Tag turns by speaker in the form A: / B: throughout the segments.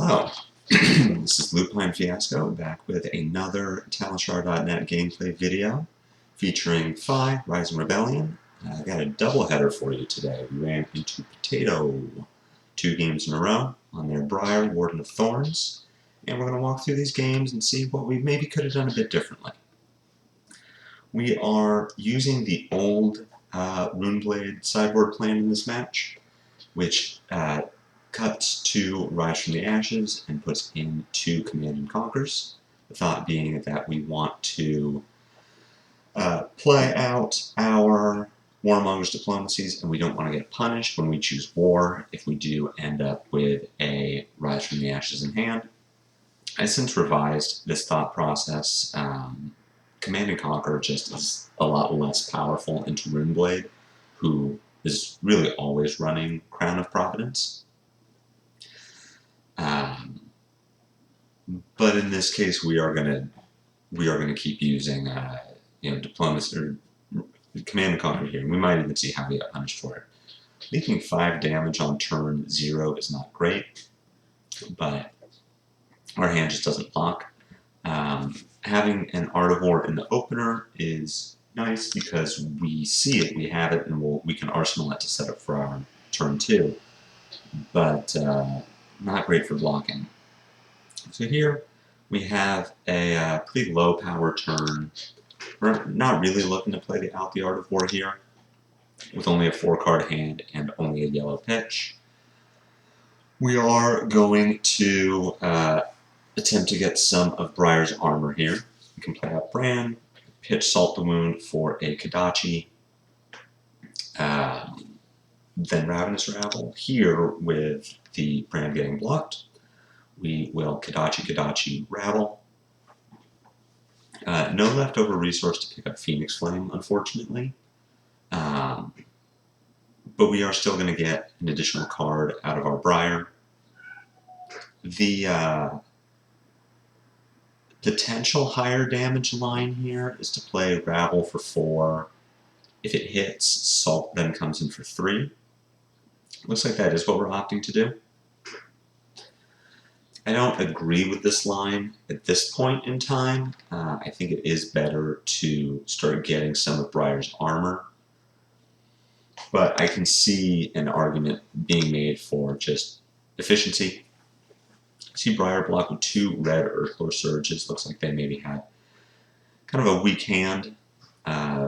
A: Hello, this is Lupine Fiasco back with another Talishar.net gameplay video featuring FaB, Rise and Rebellion. I got a doubleheader for you today. We ran into Potato 2 games in a row on their Briar, Warden of Thorns, and we're going to walk through these games and see what we maybe could have done a bit differently. We are using the old Runeblade sideboard plan in this match, which cuts 2 Rise from the Ashes and puts in 2 Command and Conquers. The thought being that we want to play out our Warmonger's diplomacies, and we don't want to get punished when we choose war if we do end up with a Rise from the Ashes in hand. I've since revised this thought process. Command and Conquer just is a lot less powerful into Runeblade, who is really always running Crown of Providence. But in this case, we are gonna keep using diplomacy or Command and Conquer here. We might even see how we get punished for it. Leaking 5 damage on turn 0 is not great, but our hand just doesn't block. Having an Art of War in the opener is nice because we see it, we have it, and we can arsenal it to set up for our turn 2. But not great for blocking. So here we have a pretty low power turn. We're not really looking to play out the Art of War here, with only a 4-card hand and only a yellow pitch. We are going to attempt to get some of Briar's armor here. We can play out Bran, pitch Salt the Wound for a Kodachi, then Ravenous Rabble. Here, with the Bran getting blocked, we will Kodachi Rabble. No leftover resource to pick up Phoenix Flame, unfortunately. But we are still going to get an additional card out of our Briar. The potential higher damage line here is to play Rabble for 4. If it hits, Salt then comes in for 3. Looks like that is what we're opting to do. I don't agree with this line at this point in time. I think it is better to start getting some of Briar's armor. But I can see an argument being made for just efficiency. I see Briar block with 2 red Earthlore Surges. Looks like they maybe had kind of a weak hand.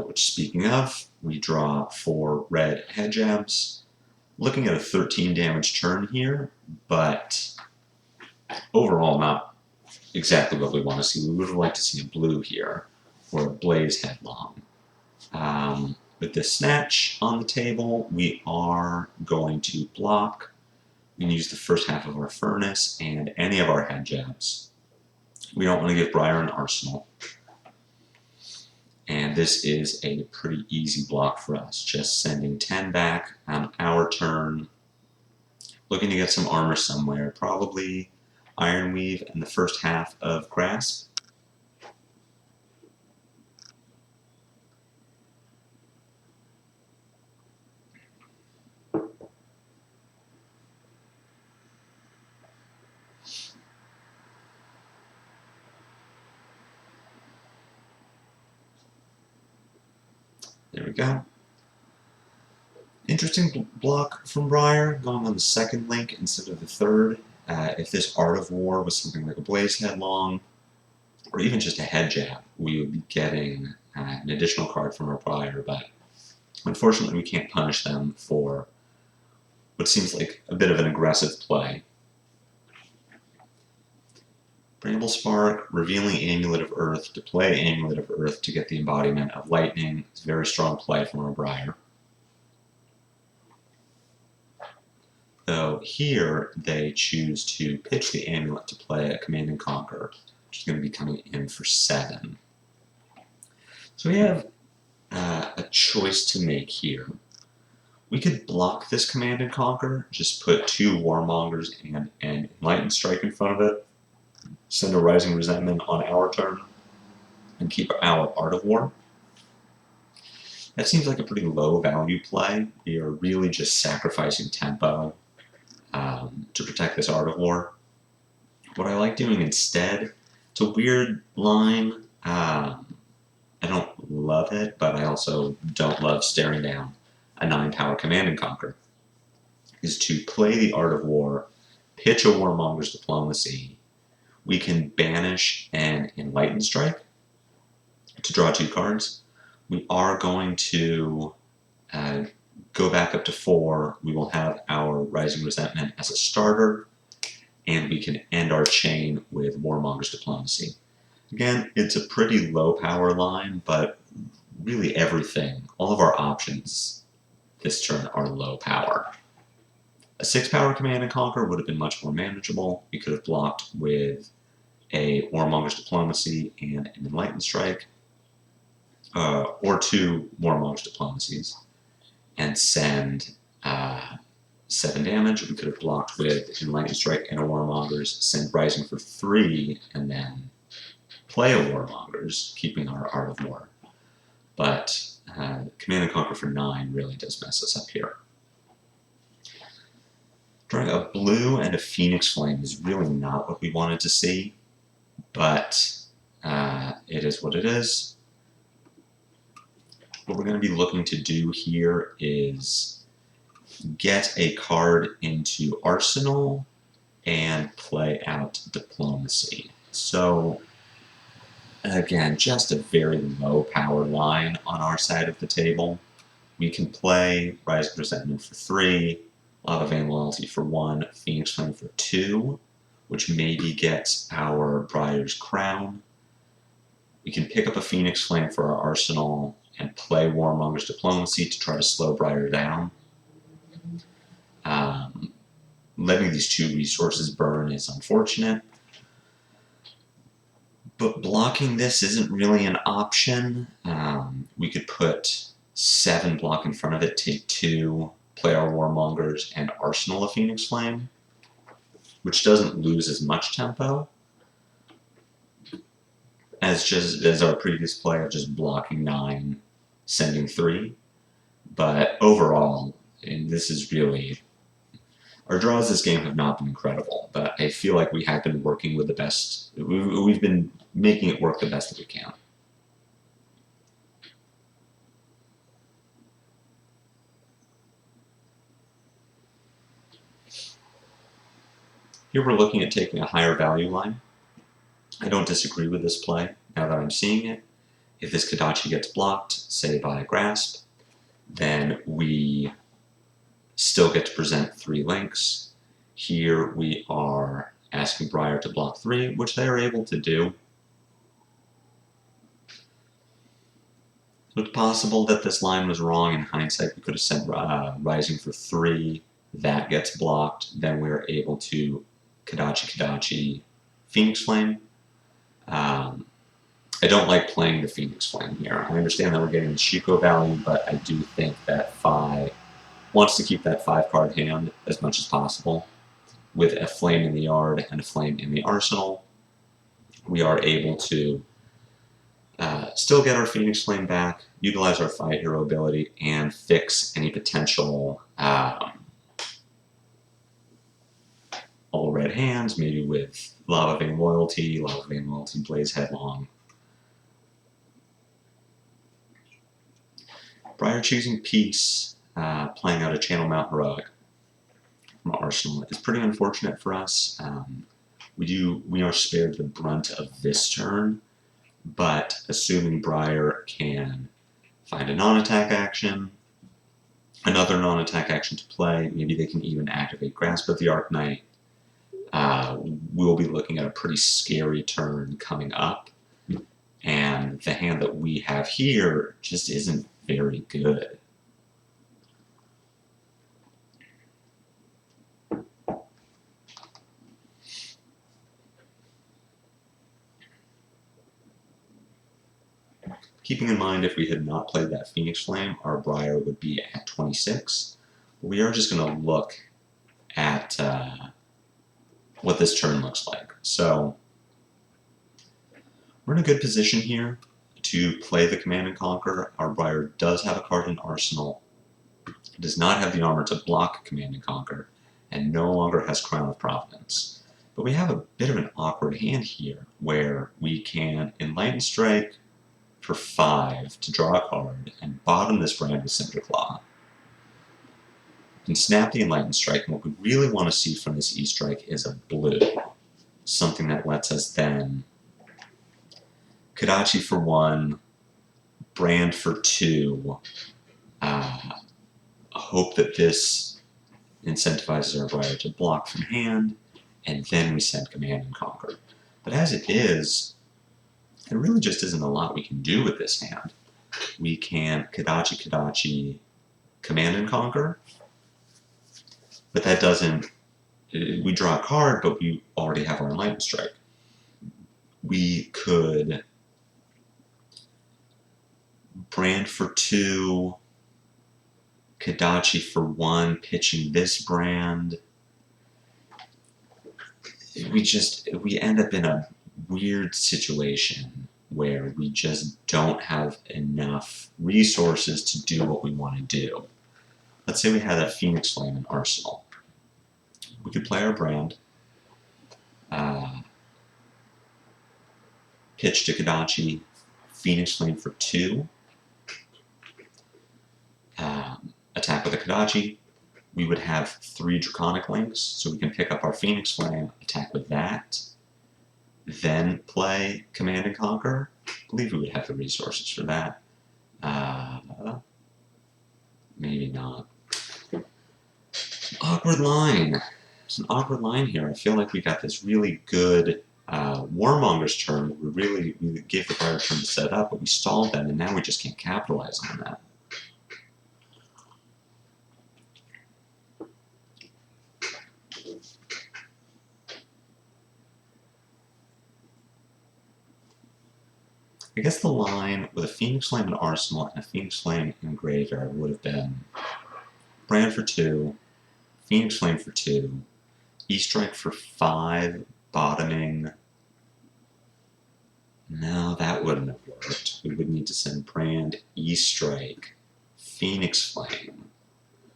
A: Which, speaking of, we draw 4 red head jabs. Looking at a 13 damage turn here, but overall not exactly what we want to see. We would like to see a blue here, or a blaze headlong. With this snatch on the table, we are going to block. We can use the first half of our furnace and any of our head jabs. We don't want to give Briar an arsenal. And this is a pretty easy block for us, just sending 10 back on our turn, looking to get some armor somewhere, probably Ironweave and the first half of Grasp. There we go. Interesting block from Briar, going on the 2nd link instead of the 3rd. If this Art of War was something like a Blaze Headlong, or even just a head jab, we would be getting an additional card from our Briar, but unfortunately we can't punish them for what seems like a bit of an aggressive play. Bramble Spark, revealing Amulet of Earth to play Amulet of Earth to get the embodiment of lightning. It's a very strong play from our Briar. So here they choose to pitch the Amulet to play a Command and Conquer, which is going to be coming in for 7. So we have a choice to make here. We could block this Command and Conquer, just put 2 Warmongers and an Enlightened Strike in front of it, send a Rising Resentment on our turn, and keep our Art of War. That seems like a pretty low value play. We are really just sacrificing tempo to protect this Art of War. What I like doing instead, it's a weird line. I don't love it, but I also don't love staring down a 9-power Command and Conquer, is to play the Art of War, pitch a Warmonger's Diplomacy. We can banish an Enlightened Strike to draw 2 cards. We are going to go back up to 4. We will have our Rising Resentment as a starter, and we can end our chain with Warmonger's Diplomacy. Again, it's a pretty low power line, but really everything, all of our options this turn are low power. A 6-power Command and Conquer would have been much more manageable. We could have blocked with a Warmonger's Diplomacy and an Enlightened Strike, or 2 Warmonger's Diplomacies, and send 7 damage. We could have blocked with Enlightened Strike and a Warmonger's, send Rising for 3, and then play a Warmonger's, keeping our Art of War. But Command and Conquer for 9 really does mess us up here. Drawing a blue and a Phoenix Flame is really not what we wanted to see, but it is what it is. What we're going to be looking to do here is get a card into Arsenal and play out Diplomacy. So again, just a very low power line on our side of the table. We can play Rising Resentment for 3, Lava Vein Loyalty for 1, Phoenix Flame for 2, which maybe gets our Briar's Crown. We can pick up a Phoenix Flame for our arsenal and play Warmonger's Diplomacy to try to slow Briar down. Letting these 2 resources burn is unfortunate, but blocking this isn't really an option. We could put 7 block in front of it, take 2, play our Warmongers, and arsenal a Phoenix Flame, which doesn't lose as much tempo as our previous play of just blocking 9, sending 3. But overall, and this is really, our draws this game have not been incredible, but I feel like we have been working with the best. We've been making it work the best that we can. Here we're looking at taking a higher value line. I don't disagree with this play now that I'm seeing it. If this Kodachi gets blocked, say by Grasp, then we still get to present 3 links. Here we are asking Briar to block 3, which they are able to do. So it's possible that this line was wrong. In hindsight, we could have sent Rising for 3. That gets blocked. Then we're able to Kodachi, Phoenix Flame. I don't like playing the Phoenix Flame here. I understand that we're getting the Shiko value, but I do think that FaB wants to keep that 5-card hand as much as possible. With a Flame in the yard and a Flame in the arsenal, we are able to still get our Phoenix Flame back, utilize our FaB hero ability, and fix any potential all red hands, maybe with Lava Vein Loyalty, Blaze Headlong. Briar choosing Peace, playing out a Channel Mount Heroic from Arsenal is pretty unfortunate for us. We are spared the brunt of this turn, but assuming Briar can find a non-attack action, another non-attack action to play, maybe they can even activate Grasp of the Arknight, we'll be looking at a pretty scary turn coming up, and the hand that we have here just isn't very good. Keeping in mind, if we had not played that Phoenix Flame, our Briar would be at 26. We are just going to look at what this turn looks like. So we're in a good position here to play the Command and Conquer. Our Briar does have a card in Arsenal, does not have the armor to block Command and Conquer, and no longer has Crown of Providence. But we have a bit of an awkward hand here where we can Enlighten Strike for 5 to draw a card and bottom this brand with Cinder Claw. We can snap the Enlighten Strike, and what we really want to see from this E-Strike is a blue. Something that lets us then Kodachi for 1, brand for 2, hope that this incentivizes our Briar to block from hand, and then we send Command and Conquer. But as it is, there really just isn't a lot we can do with this hand. We can Kodachi, Command and Conquer, but that doesn't... We draw a card, but we already have our Enlighten Strike. We could brand for 2, Kodachi for 1, pitching this brand. We end up in a weird situation where we just don't have enough resources to do what we want to do. Let's say we had a Phoenix Flame in Arsenal. We could play our brand, pitch to Kodachi, Phoenix Flame for 2, attack with a Kodachi. We would have 3 Draconic Links, so we can pick up our Phoenix Flame, attack with that, then play Command and Conquer. I believe we would have the resources for that. Maybe not. Awkward line. It's an awkward line here. I feel like we got this really good Warmonger's turn. We gave the Briar turn to set up, but we stalled them, and now we just can't capitalize on that. I guess the line with a Phoenix Flame in Arsenal and a Phoenix Flame in Graveyard would have been brand for 2, Phoenix Flame for 2, E-Strike for 5, bottoming. No, that wouldn't have worked. We would need to send brand, E-Strike, Phoenix Flame,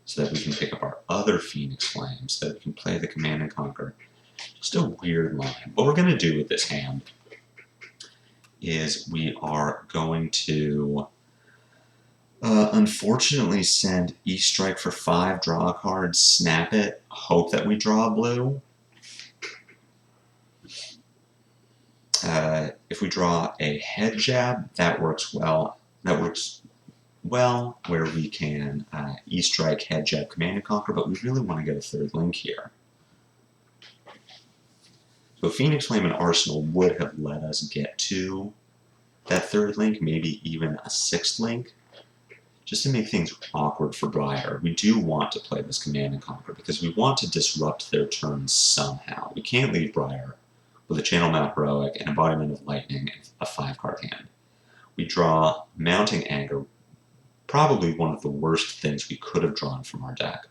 A: so that we can pick up our other Phoenix Flame, so that we can play the Command and Conquer. Just a weird line. What we're going to do with this hand is we are going to unfortunately send E-Strike for 5, draw a card, snap it, hope that we draw a blue. If we draw a head jab, that works well. That works well where we can E-Strike, head jab, Command and Conquer, but we really want to get a 3rd link here. So Phoenix Flame and Arsenal would have let us get to that 3rd link, maybe even a 6th link, just to make things awkward for Briar. We do want to play this Command and Conquer because we want to disrupt their turns somehow. We can't leave Briar with a Channel Mount Heroic, an Embodiment of Lightning, and a 5-card hand. We draw Mounting Anger, probably one of the worst things we could have drawn from our deck.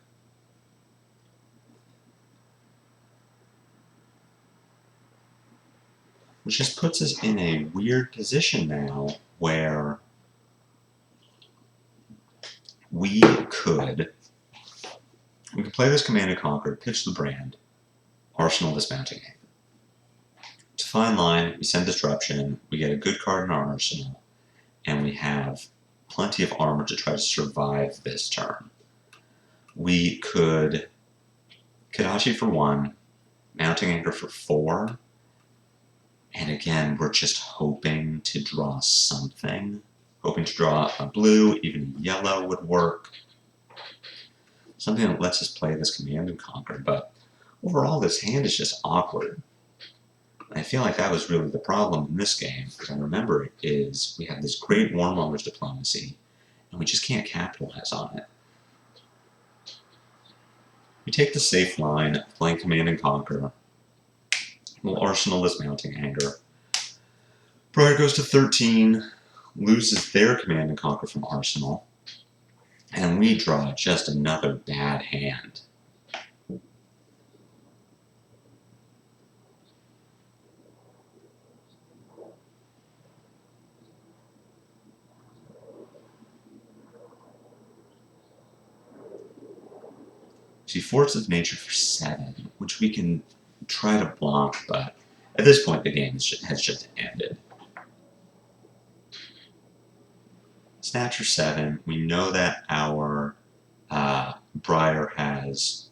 A: Which just puts us in a weird position now where we could play this Command and Conquer, pitch the brand, Arsenal this Mounting Anger. It's a fine line, we send Disruption, we get a good card in our arsenal, and we have plenty of armor to try to survive this turn. We could Kodachi for 1, Mounting Anger for 4, and again, we're just hoping to draw something. Hoping to draw a blue, even a yellow would work. Something that lets us play this Command and Conquer, but overall this hand is just awkward. And I feel like that was really the problem in this game, because I remember is we have this great Warmonger's Diplomacy, and we just can't capitalize on it. We take the safe line, playing Command and Conquer. We'll Arsenal this Mounting Anger. Briar goes to 13, loses their Command and Conquer from Arsenal, and we draw just another bad hand. See, Force of Nature for 7, which we can try to block, but at this point the game has just ended. Snatcher 7, we know that our Briar has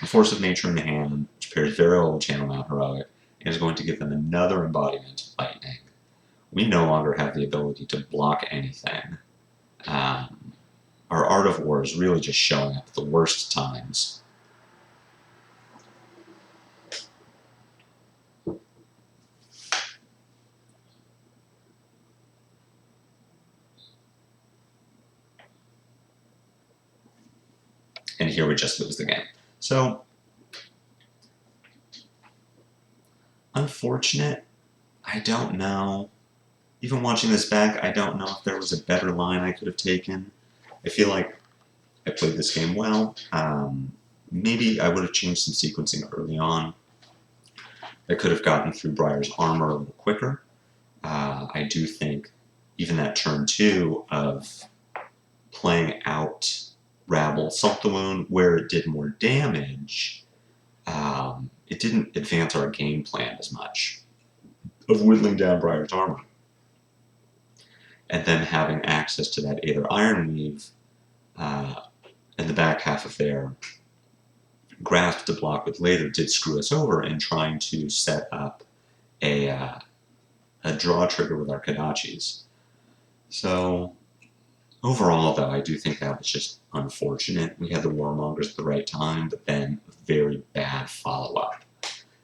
A: a Force of Nature in the hand, which pairs very well with Channel Mount Heroic, and is going to give them another embodiment of lightning. We no longer have the ability to block anything. Our Art of War is really just showing up at the worst times. And here we just lose the game. So, unfortunate. I don't know. Even watching this back, I don't know if there was a better line I could have taken. I feel like I played this game well. Maybe I would have changed some sequencing early on. I could have gotten through Briar's armor a little quicker. I do think even that turn 2 of playing out Rabble Salt the Wound where it did more damage, it didn't advance our game plan as much of whittling down Briar's armor. And then having access to that Aether Ironweave in the back half of their grasp to block with later did screw us over in trying to set up a draw trigger with our Kodachis. So overall, though, I do think that was just unfortunate. We had the Warmongers at the right time, but then a very bad follow-up.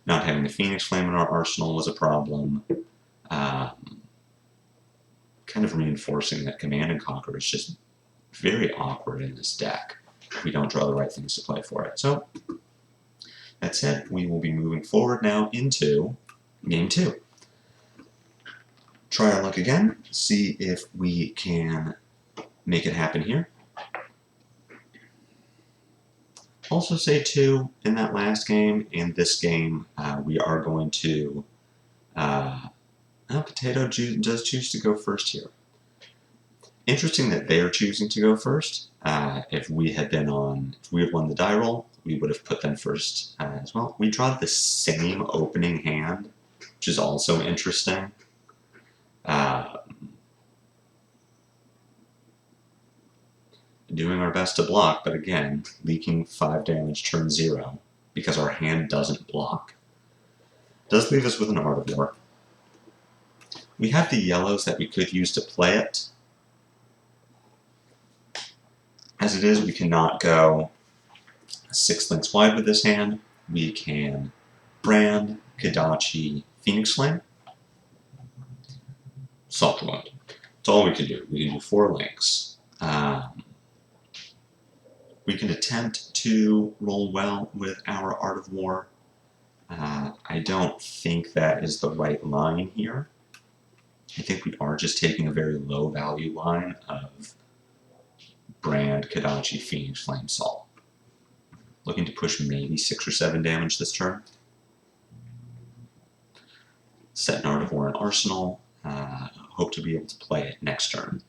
A: Not having the Phoenix Flame in our arsenal was a problem. Kind of reinforcing that Command and Conquer is just very awkward in this deck. We don't draw the right things to play for it. So, that said, we will be moving forward now into Game 2. Try our luck again, see if we can make it happen here. Also say, too, in that last game and this game, we are going to... Potato does choose to go first here. Interesting that they are choosing to go first. If we had won the die roll, we would have put them first as well. We draw the same opening hand, which is also interesting. Doing our best to block, but again, leaking 5 damage turn 0 because our hand doesn't block. Does leave us with an Art of War. We have the yellows that we could use to play it. As it is, we cannot go 6 links wide with this hand. We can Brand, Kodachi, Phoenix Flame, Salt the Wound. That's all we can do. We can do 4 links. We can attempt to roll well with our Art of War. I don't think that is the right line here. I think we are just taking a very low value line of Brand, Kodachi, Phoenix Flame, Salt. Looking to push maybe 6 or 7 damage this turn. Set an Art of War in Arsenal. Hope to be able to play it next turn.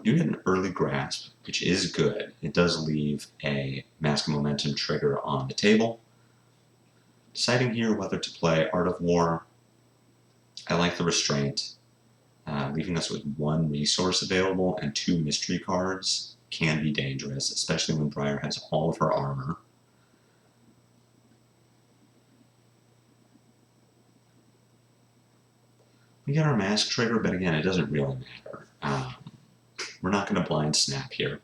A: You get an early grasp, which is good. It does leave a Mask of Momentum trigger on the table. Deciding here whether to play Art of War. I like the Restraint. Leaving us with 1 resource available and 2 mystery cards can be dangerous, especially when Briar has all of her armor. We get our Mask trigger, but again, it doesn't really matter. We're not going to blind snap here.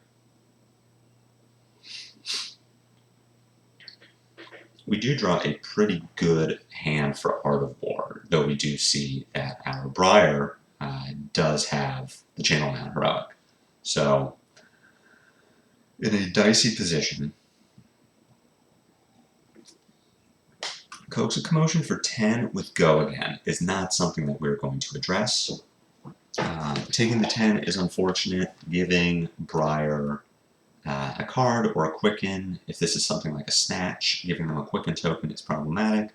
A: We do draw a pretty good hand for Art of War, though we do see that our Briar does have the Channel Mount Heroic. So, in a dicey position, Coax a Commotion for 10 with Go again is not something that we're going to address. Taking the 10 is unfortunate, giving Briar a card or a Quicken. If this is something like a Snatch, giving them a Quicken token is problematic,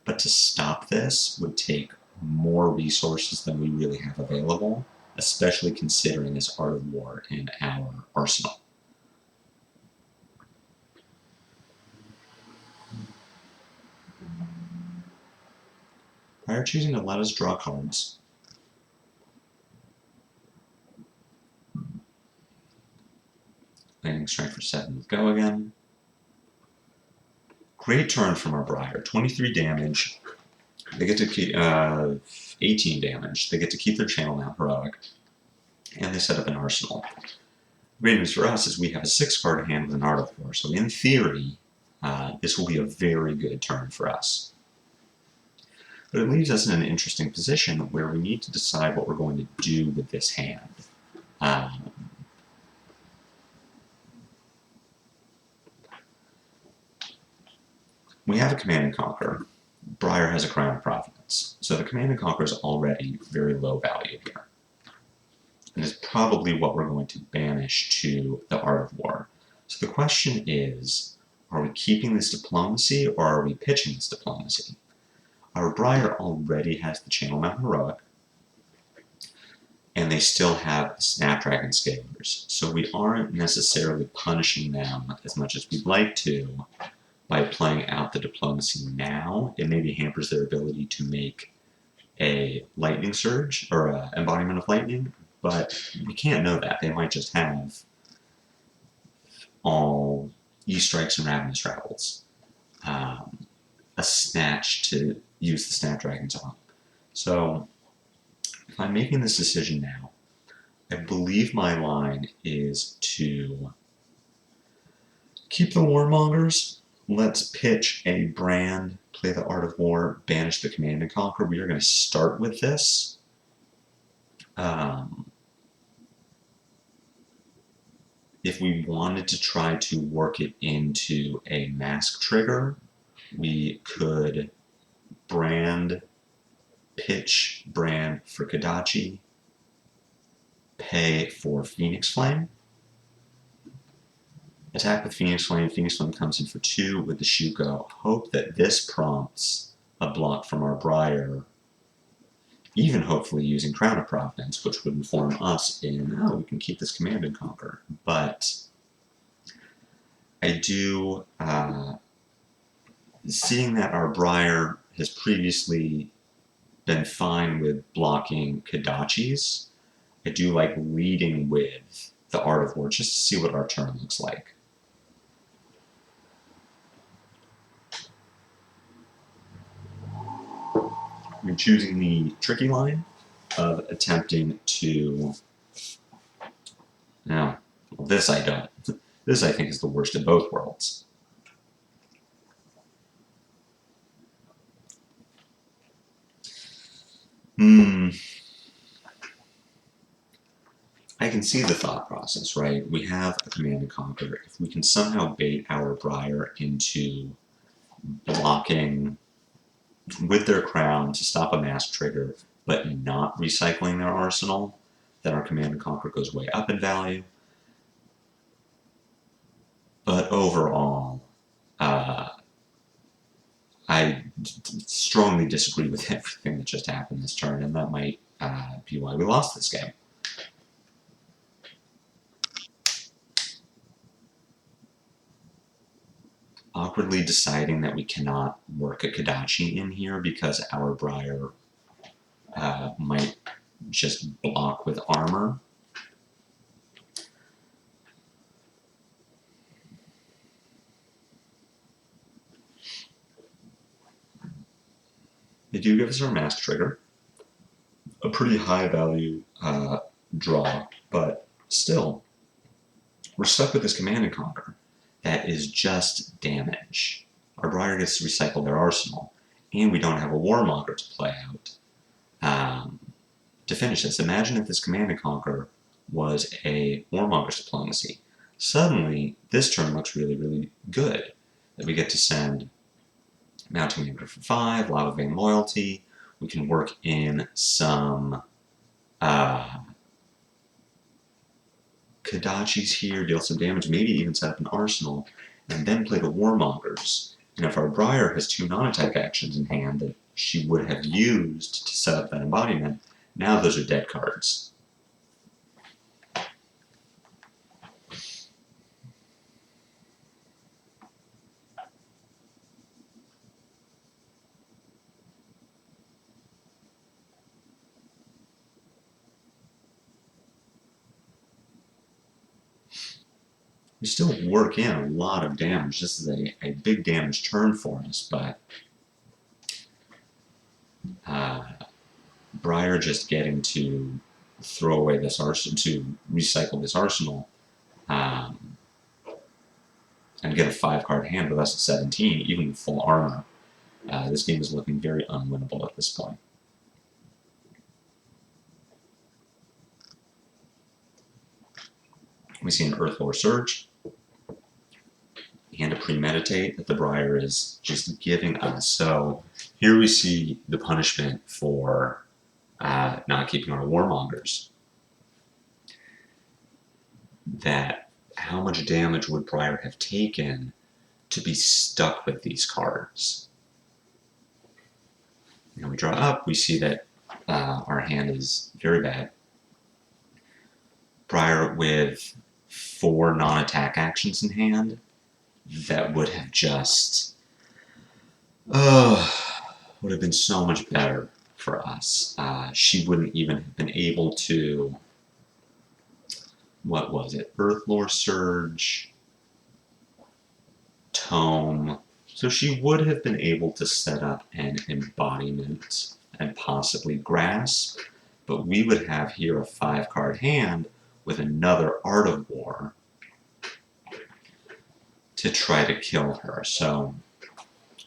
A: but to stop this would take more resources than we really have available, especially considering this Art of War in our arsenal. Briar choosing to let us draw cards. Lightning strike for 7 with go again. Great turn from our Briar. 23 damage. They get to keep 18 damage. They get to keep their channel Mount Heroic. And they set up an arsenal. Great news for us is we have a 6-card hand with an Art of War. So in theory, this will be a very good turn for us. But it leaves us in an interesting position where we need to decide what we're going to do with this hand. We have a Command and Conquer. Briar has a Crown of Providence. So the Command and Conquer is already very low value here. And it's probably what we're going to banish to the Art of War. So the question is, are we keeping this diplomacy or are we pitching this diplomacy? Our Briar already has the Channel Mount Heroic, and they still have Snapdragon Scalers. So we aren't necessarily punishing them as much as we'd like to by playing out the diplomacy now. It maybe hampers their ability to make a Lightning Surge or an Embodiment of Lightning, but we can't know that. They might just have all E-Strikes and Ravenous Rabbles. A Snatch to use the Snapdragons on. So if I'm making this decision now, I believe my line is to keep the Warmongers. Let's pitch a brand, play the Art of War, banish the Command and Conquer. We are going to start with this. If we wanted to try to work it into a mask trigger, we could brand, pitch brand for Kodachi, pay for Phoenix Flame, attack with Phoenix Flame. Phoenix Flame comes in for 2 with the Shuko. Hope that this prompts a block from our Briar, even hopefully using Crown of Providence, which would inform us in, oh, we can keep this Command and Conquer. But I do, seeing that our Briar has previously been fine with blocking Kodachis, I do like leading with the Art of War just to see what our turn looks like. We're choosing the tricky line of attempting to... No, well, this I don't. This I think is the worst of both worlds. I can see the thought process, right? We have a Command and Conquer. If we can somehow bait our Briar into blocking with their Crown to stop a mask trigger, but not recycling their arsenal, then our Command and Conquer goes way up in value. But overall, I strongly disagree with everything that just happened this turn, and that might be why we lost this game. Awkwardly deciding that we cannot work a Kodachi in here because our Briar might just block with armor. They do give us our mask trigger, a pretty high value draw, but still, we're stuck with this Command and Conquer. That is just damage. Our Briar gets to recycle their arsenal, and we don't have a Warmonger to play out to finish this. Imagine if this Command and Conquer was a Warmonger's diplomacy. Suddenly, this turn looks really, really good. That we get to send Mounting Anchor for 5, Lava Vein Loyalty. We can work in some Kodachis here, deal some damage, maybe even set up an arsenal, and then play the Warmongers. And if our Briar has 2 non-attack actions in hand that she would have used to set up that embodiment, now those are dead cards. We still work in a lot of damage. This is a big damage turn for us, but Briar just getting to throw away this arsenal, to recycle this arsenal, and get a 5-card hand with us at 17, even with full armor. This game is looking very unwinnable at this point. We see an Earthlore Surge and a Premeditate that the Briar is just giving us. So here we see the punishment for not keeping our Warmongers. That how much damage would Briar have taken to be stuck with these cards? Now we draw up, we see that our hand is very bad. Briar with 4 non-attack actions in hand that would have just would have been so much better for us. She wouldn't even have been able to, what was it, Earthlore Surge, Tome. So she would have been able to set up an Embodiment and possibly Grasp, but we would have here a 5-card hand with another Art of War to try to kill her. So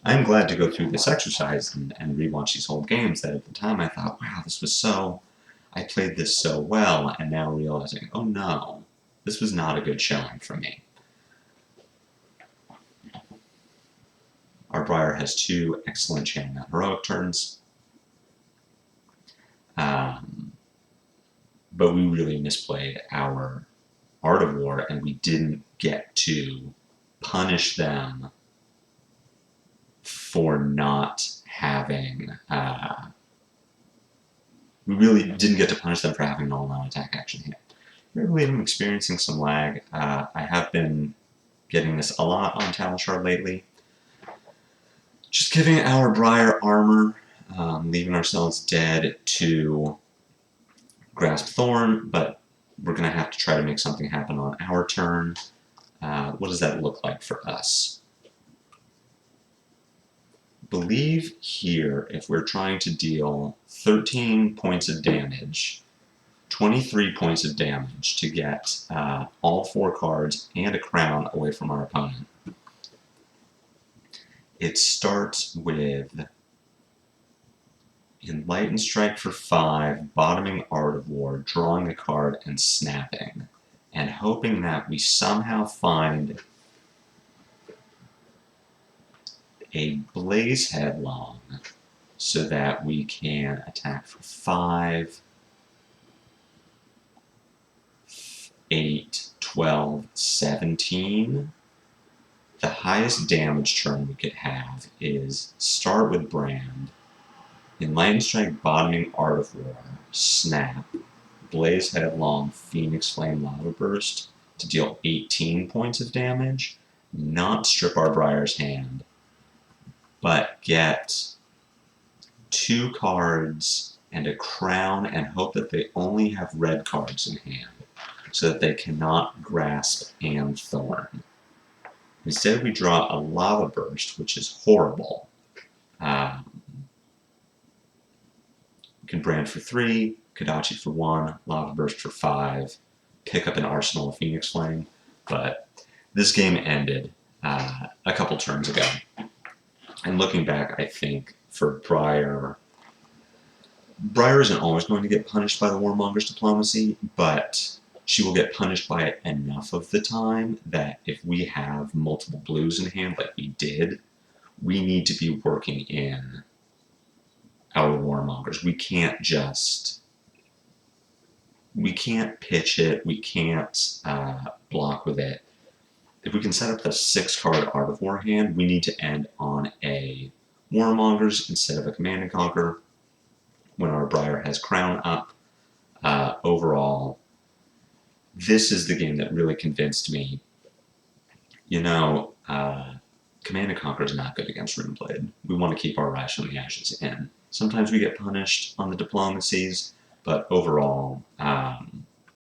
A: I'm glad to go through this exercise and rewatch these whole games that at the time I thought, wow, this was so, I played this so well, and now realizing, oh no, this was not a good showing for me. Our Briar has 2 excellent Channeling on Heroic turns. But we really misplayed our Art of War, and we didn't get to punish them for not having... we really didn't get to punish them for having an all non-attack action hand. I believe I'm experiencing some lag. I have been getting this a lot on Talishard lately. Just giving our Briar armor, leaving ourselves dead to Grasp Thorn, but we're going to have to try to make something happen on our turn. What does that look like for us? I believe here, if we're trying to deal 13 points of damage, 23 points of damage to get all 4 cards and a crown away from our opponent, it starts with Enlightened Strike for 5, bottoming Art of War, drawing a card, and snapping, and hoping that we somehow find a Blaze Headlong so that we can attack for 5, 8, 12, 17. The highest damage turn we could have is start with Brand, Enlightened Strike, bottoming Art of War, snap, Blaze Headlong, Phoenix Flame, Lava Burst to deal 18 points of damage, not strip our Briar's hand, but get 2 cards and a crown and hope that they only have red cards in hand so that they cannot Grasp and Thorn. Instead, we draw a Lava Burst, which is horrible. We can Brand for 3, Kodachi for 1, Lava Burst for 5, pick up an Arsenal of Phoenix Flame, but this game ended a couple turns ago. And looking back, I think for Briar isn't always going to get punished by the Warmonger's diplomacy, but she will get punished by it enough of the time that if we have multiple blues in hand like we did, we need to be working in our Warmongers. We can't pitch it, we can't block with it. If we can set up the 6-card Art of War hand, we need to end on a Warmongers instead of a Command and Conquer when our Briar has Crown up. Overall, this is the game that really convinced me, you know, Command and Conquer is not good against Runeblade. We want to keep our Rise from the Ashes in. Sometimes we get punished on the diplomacies, but overall,